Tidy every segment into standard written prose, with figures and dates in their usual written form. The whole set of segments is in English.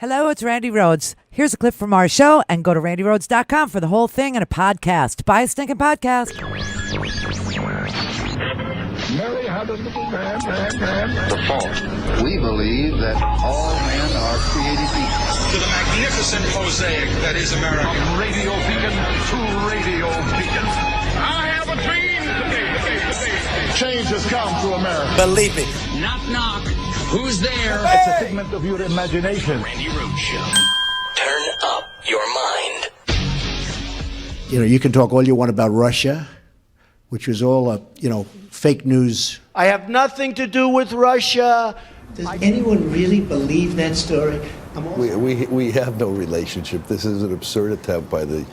Hello, it's Randi Rhodes. Here's a clip from our show, and go to randyrhodes.com for the whole thing and a podcast. Buy a stinking podcast. Mary had a little man. The fault. We believe that all men are created equal. To the magnificent mosaic that is America. From radio beacon to radio beacon. I have a dream today. Change has come to America. Believe it. Knock, knock. Who's there? It's a figment of your imagination. Randi Rhodes Show. Turn up your mind. You know, you can talk all you want about Russia, which was all fake news. I have nothing to do with Russia. Does anyone really believe that story? We have no relationship. This is an absurd attempt by the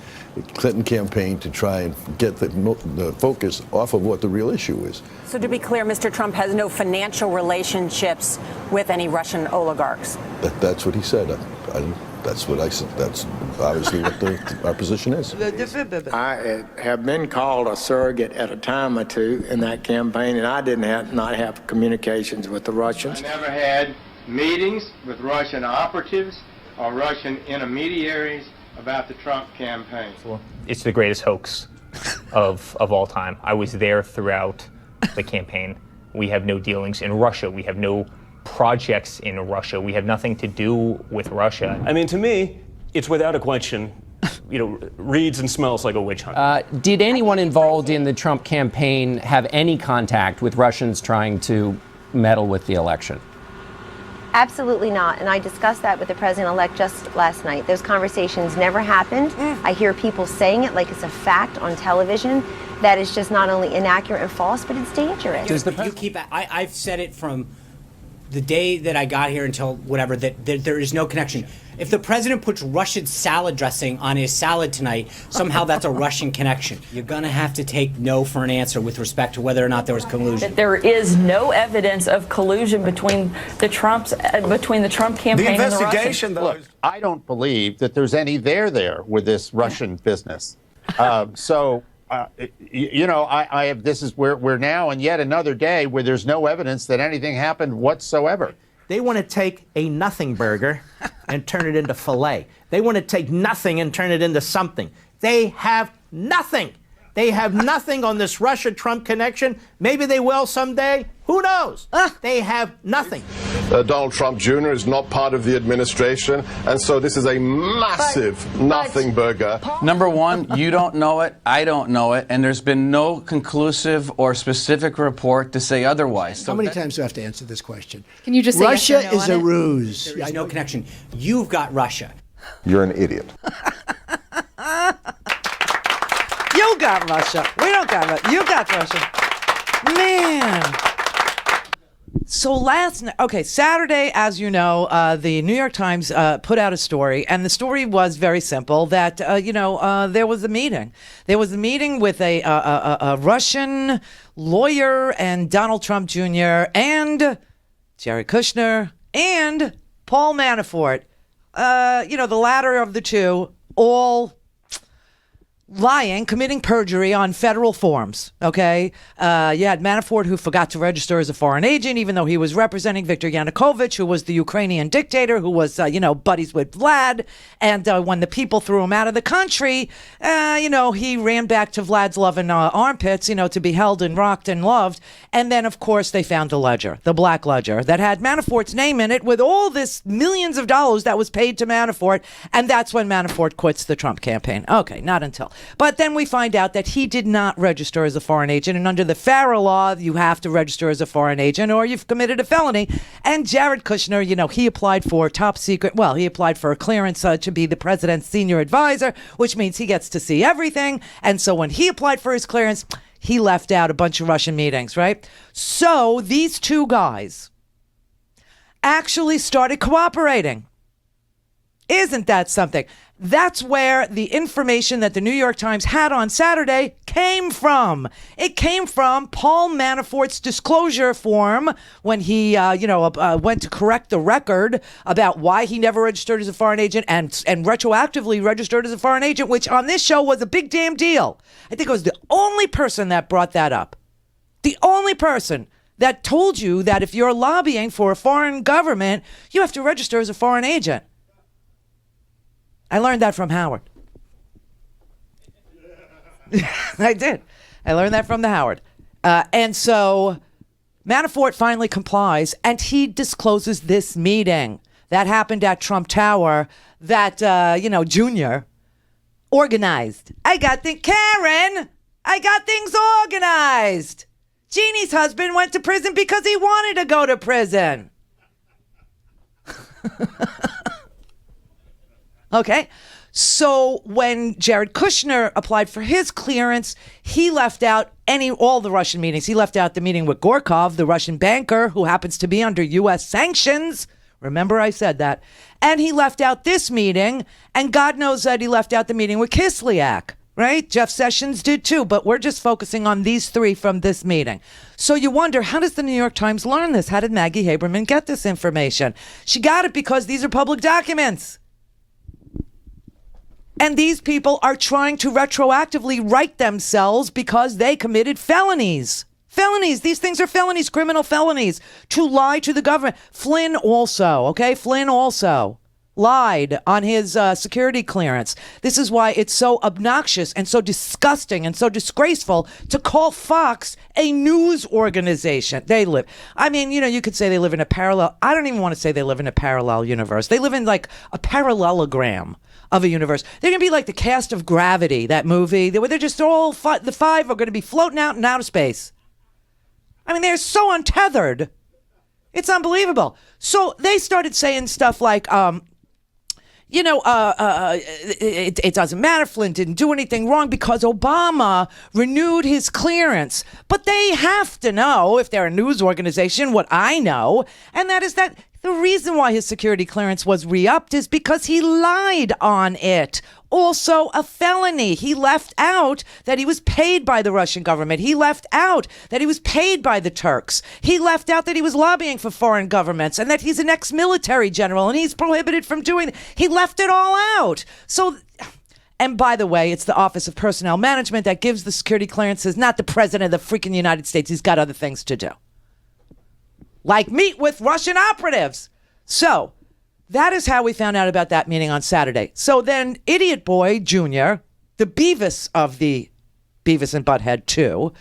Clinton campaign to try and get the focus off of what the real issue is. So to be clear, Mr. Trump has no financial relationships with any Russian oligarchs. That's what he said. That's what I said. That's obviously what our position is. I have been called a surrogate at a time or two in that campaign, and I did not have communications with the Russians. I never had meetings with Russian operatives or Russian intermediaries about the Trump campaign. It's the greatest hoax of all time. I was there throughout the campaign. We have no dealings in Russia. We have no projects in Russia. We have nothing to do with Russia. I mean, to me, it's without a question, reads and smells like a witch hunt. Did anyone involved in the Trump campaign have any contact with Russians trying to meddle with the election? Absolutely not. And I discussed that with the president-elect just last night. Those conversations never happened. I hear people saying it like it's a fact on television. That is just not only inaccurate and false, but it's dangerous. I've said it from the day that I got here until whatever, that there is no connection. If the president puts Russian salad dressing on his salad tonight, somehow that's a Russian connection. You're going to have to take no for an answer with respect to whether or not there was collusion. There is no evidence of collusion between the Trump campaign and the Russians. Look, I don't believe that there's any there with this Russian business. This is where we're now in yet another day where there's no evidence that anything happened whatsoever. They want to take a nothing burger and turn it into filet. They want to take nothing and turn it into something. They have nothing. They have nothing on this Russia-Trump connection. Maybe they will someday. Who knows? They have nothing. Donald Trump Jr. is not part of the administration, and so this is a massive nothing burger. Number one, you don't know it, I don't know it, and there's been no conclusive or specific report to say otherwise. How many times do I have to answer this question? Can you just say Russia yes or no is a ruse. There is no connection. You've got Russia. You're an idiot. You got Russia. We don't got Russia. You got Russia. Man. So Saturday, as you know, the New York Times put out a story, and the story was very simple, that, there was a meeting. There was a meeting with a Russian lawyer and Donald Trump Jr. and Jared Kushner and Paul Manafort, the latter of the two, all committing perjury on federal forms, okay? You had Manafort, who forgot to register as a foreign agent, even though he was representing Viktor Yanukovych, who was the Ukrainian dictator, who was, buddies with Vlad. And when the people threw him out of the country, he ran back to Vlad's loving armpits, to be held and rocked and loved. And then, of course, they found the ledger, the black ledger, that had Manafort's name in it with all this millions of dollars that was paid to Manafort. And that's when Manafort quits the Trump campaign. Okay, not until. But then we find out that he did not register as a foreign agent. And under the FARA law, you have to register as a foreign agent or you've committed a felony. And Jared Kushner, he applied for top secret. Well, he applied for a clearance to be the president's senior advisor, which means he gets to see everything. And so when he applied for his clearance, he left out a bunch of Russian meetings, right? So these two guys actually started cooperating. Isn't that something? That's where the information that the New York Times had on Saturday came from. It came from Paul Manafort's disclosure form when he, went to correct the record about why he never registered as a foreign agent and retroactively registered as a foreign agent, which on this show was a big damn deal. I think I was the only person that brought that up. The only person that told you that if you're lobbying for a foreign government, you have to register as a foreign agent. I learned that from Howard. I did. I learned that from the Howard. And so Manafort finally complies, and he discloses this meeting that happened at Trump Tower that, Junior organized. Karen, I got things organized. Jeannie's husband went to prison because he wanted to go to prison. Okay. So when Jared Kushner applied for his clearance, he left out all the Russian meetings. He left out the meeting with Gorkov, the Russian banker who happens to be under U.S. sanctions. Remember I said that. And he left out this meeting, and God knows that he left out the meeting with Kislyak, right? Jeff Sessions did too, but we're just focusing on these three from this meeting. So you wonder, how does the New York Times learn this? How did Maggie Haberman get this information? She got it because these are public documents. And these people are trying to retroactively right themselves because they committed felonies. Felonies. These things are felonies, criminal felonies, to lie to the government. Flynn also lied on his security clearance. This is why it's so obnoxious and so disgusting and so disgraceful to call Fox a news organization. You could say they live in a parallel. I don't even want to say they live in a parallel universe. They live in like a parallelogram of a universe. They're going to be like the cast of Gravity, that movie, where they're just all, the five are going to be floating out in outer space. I mean, they're so untethered. It's unbelievable. So they started saying stuff like, it doesn't matter. Flynn didn't do anything wrong because Obama renewed his clearance. But they have to know, if they're a news organization, what I know, and that is that the reason why his security clearance was re-upped is because he lied on it. Also a felony. He left out that he was paid by the Russian government. He left out that he was paid by the Turks. He left out that he was lobbying for foreign governments and that he's an ex-military general and he's prohibited from doing it. He left it all out. So, and by the way, it's the Office of Personnel Management that gives the security clearances, not the President of the freaking United States. He's got other things to do, like meet with Russian operatives. So that is how we found out about that meeting on Saturday. So then Idiot Boy Jr., the Beavis of the Beavis and Butthead 2,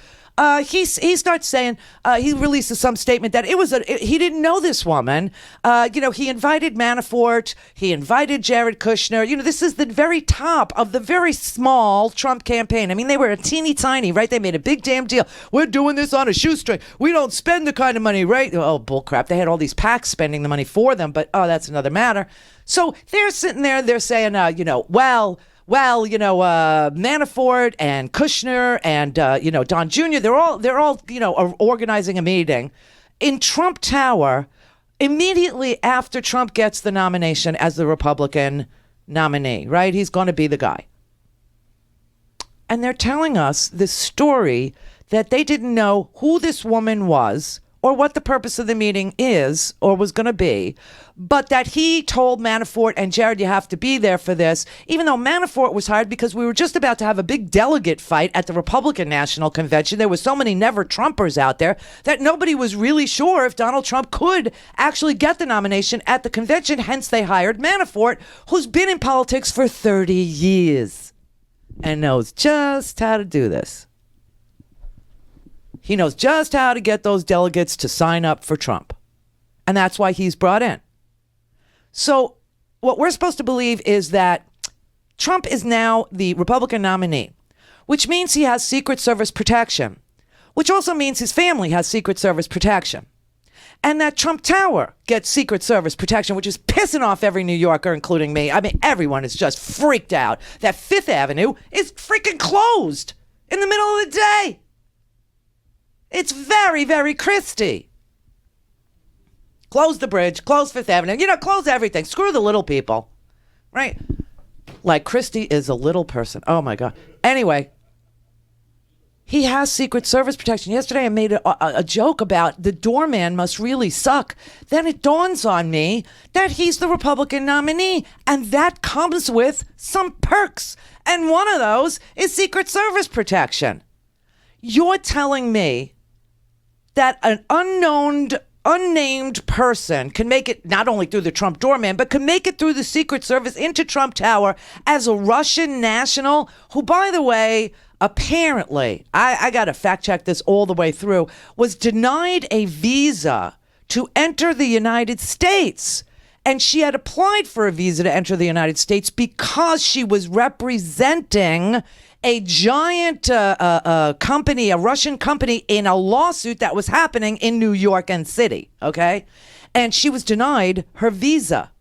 he starts saying, he releases some statement that he didn't know this woman. He invited Manafort. He invited Jared Kushner. This is the very top of the very small Trump campaign. I mean, they were a teeny tiny, right? They made a big damn deal. We're doing this on a shoestring. We don't spend the kind of money, right? Oh, bullcrap. They had all these PACs spending the money for them, but that's another matter. So they're sitting there, they're saying, Manafort and Kushner and, Don Jr., they're all, are organizing a meeting in Trump Tower immediately after Trump gets the nomination as the Republican nominee, right? He's going to be the guy. And they're telling us this story that they didn't know who this woman was or what the purpose of the meeting is or was going to be, but that he told Manafort and Jared, you have to be there for this, even though Manafort was hired because we were just about to have a big delegate fight at the Republican National Convention. There were so many never-Trumpers out there that nobody was really sure if Donald Trump could actually get the nomination at the convention. Hence, they hired Manafort, who's been in politics for 30 years and knows just how to do this. He knows just how to get those delegates to sign up for Trump. And that's why he's brought in. So what we're supposed to believe is that Trump is now the Republican nominee, which means he has Secret Service protection, which also means his family has Secret Service protection. And that Trump Tower gets Secret Service protection, which is pissing off every New Yorker, including me. I mean, everyone is just freaked out that Fifth Avenue is freaking closed in the middle of the day. It's very, very Christie. Close the bridge, close Fifth Avenue, close everything. Screw the little people, right? Like Christie is a little person. Oh, my God. Anyway, he has Secret Service protection. Yesterday, I made a joke about the doorman must really suck. Then it dawns on me that he's the Republican nominee, and that comes with some perks. And one of those is Secret Service protection. You're telling me that an unnamed person can make it not only through the Trump doorman, but can make it through the Secret Service into Trump Tower as a Russian national who, by the way, apparently, I got to fact check this all the way through, was denied a visa to enter the United States. And she had applied for a visa to enter the United States because she was representing a giant company, a Russian company, in a lawsuit that was happening in New York and City, okay? And she was denied her visa.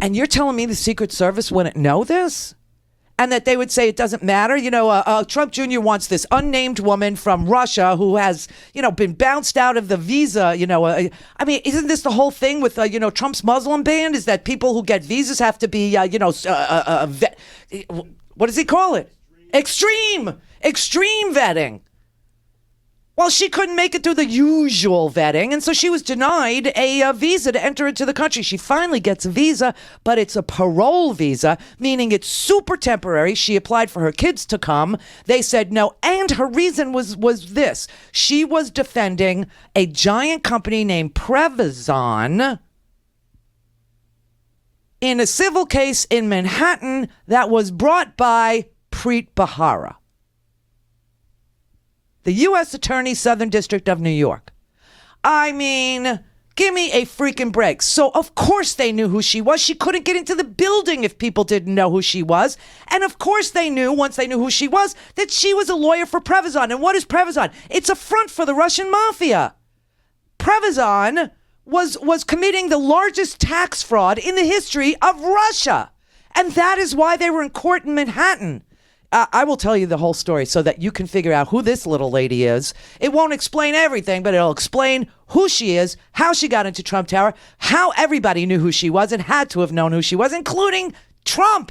And you're telling me the Secret Service wouldn't know this? And that they would say it doesn't matter? You know, Trump Jr. wants this unnamed woman from Russia who has, you know, been bounced out of the visa, you know. I mean, isn't this the whole thing with, you know, Trump's Muslim ban? Is that people who get visas have to be, you know, what does he call it? Extreme vetting. Well, she couldn't make it through the usual vetting, and so she was denied a visa to enter into the country. She finally gets a visa, but it's a parole visa, meaning it's super temporary. She applied for her kids to come. They said no, and her reason was this. She was defending a giant company named Brazen in a civil case in Manhattan that was brought by Preet Bharara, the U.S. Attorney, Southern District of New York. I mean, give me a freaking break. So, of course, they knew who she was. She couldn't get into the building if people didn't know who she was. And, of course, they knew, once they knew who she was, that she was a lawyer for Brazen. And what is Brazen? It's a front for the Russian mafia. Brazen was committing the largest tax fraud in the history of Russia. And that is why they were in court in Manhattan. I will tell you the whole story so that you can figure out who this little lady is. It won't explain everything, but it'll explain who she is, how she got into Trump Tower, how everybody knew who she was and had to have known who she was, including Trump.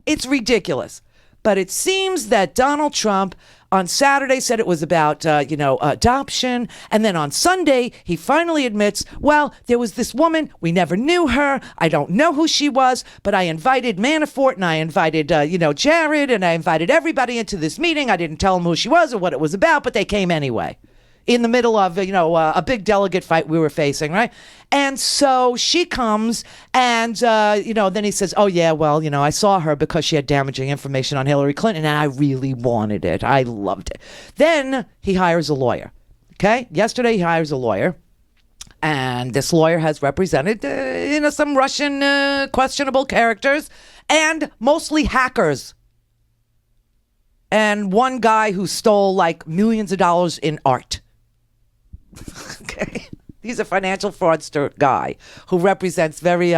It's ridiculous. But it seems that Donald Trump on Saturday said it was about, adoption. And then on Sunday, he finally admits, well, there was this woman. We never knew her. I don't know who she was, but I invited Manafort and I invited, Jared and I invited everybody into this meeting. I didn't tell them who she was or what it was about, but they came anyway. In the middle of, a big delegate fight we were facing, right? And so she comes and, then he says, oh, yeah, well, I saw her because she had damaging information on Hillary Clinton and I really wanted it. I loved it. Then he hires a lawyer, okay? Yesterday he hires a lawyer. And this lawyer has represented, some Russian questionable characters and mostly hackers. And one guy who stole like millions of dollars in art. Okay. He's a financial fraudster guy who represents very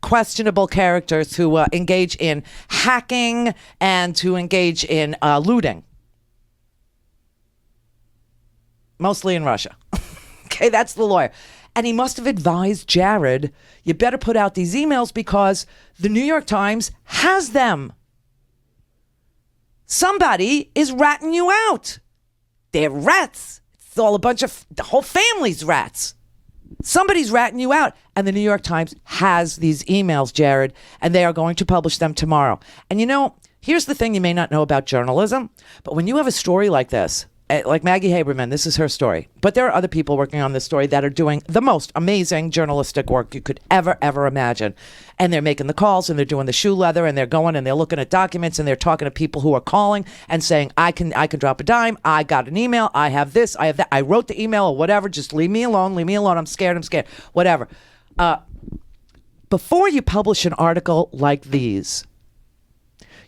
questionable characters who engage in hacking and who engage in looting. Mostly in Russia. Okay, that's the lawyer. And he must have advised Jared, you better put out these emails because the New York Times has them. Somebody is ratting you out. They're rats. It's all the whole family's rats. Somebody's ratting you out. And the New York Times has these emails, Jared, and they are going to publish them tomorrow. And here's the thing you may not know about journalism, but when you have a story like this, like Maggie Haberman, this is her story. But there are other people working on this story that are doing the most amazing journalistic work you could ever imagine. And they're making the calls and they're doing the shoe leather and they're going and they're looking at documents and they're talking to people who are calling and saying, I can drop a dime. I got an email. I have this. I have that. I wrote the email or whatever. Just leave me alone. Leave me alone. I'm scared. Whatever. Before you publish an article like these,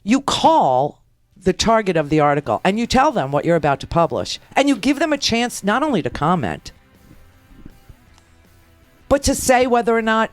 you call the target of the article and you tell them what you're about to publish and you give them a chance not only to comment but to say whether or not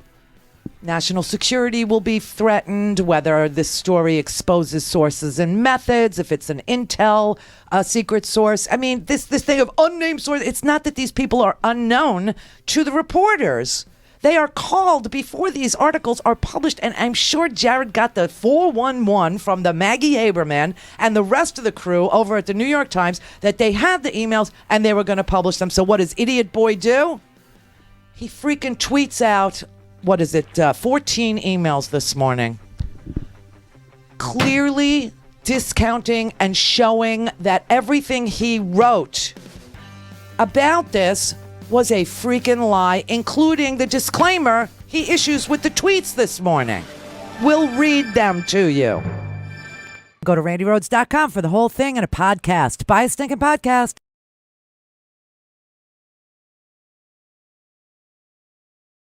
national security will be threatened, whether this story exposes sources and methods, if it's an intel secret source. I mean, this thing of unnamed source, it's not that these people are unknown to the reporters. They are called before these articles are published, and I'm sure Jared got the 411 from the Maggie Haberman and the rest of the crew over at the New York Times that they had the emails and they were going to publish them. So what does Idiot Boy do? He freaking tweets out, 14 emails this morning, clearly discounting and showing that everything he wrote about this was a freaking lie, including the disclaimer he issues with the tweets this morning. We'll read them to you. Go to RandiRhodes.com for the whole thing and a podcast. Buy a stinking podcast.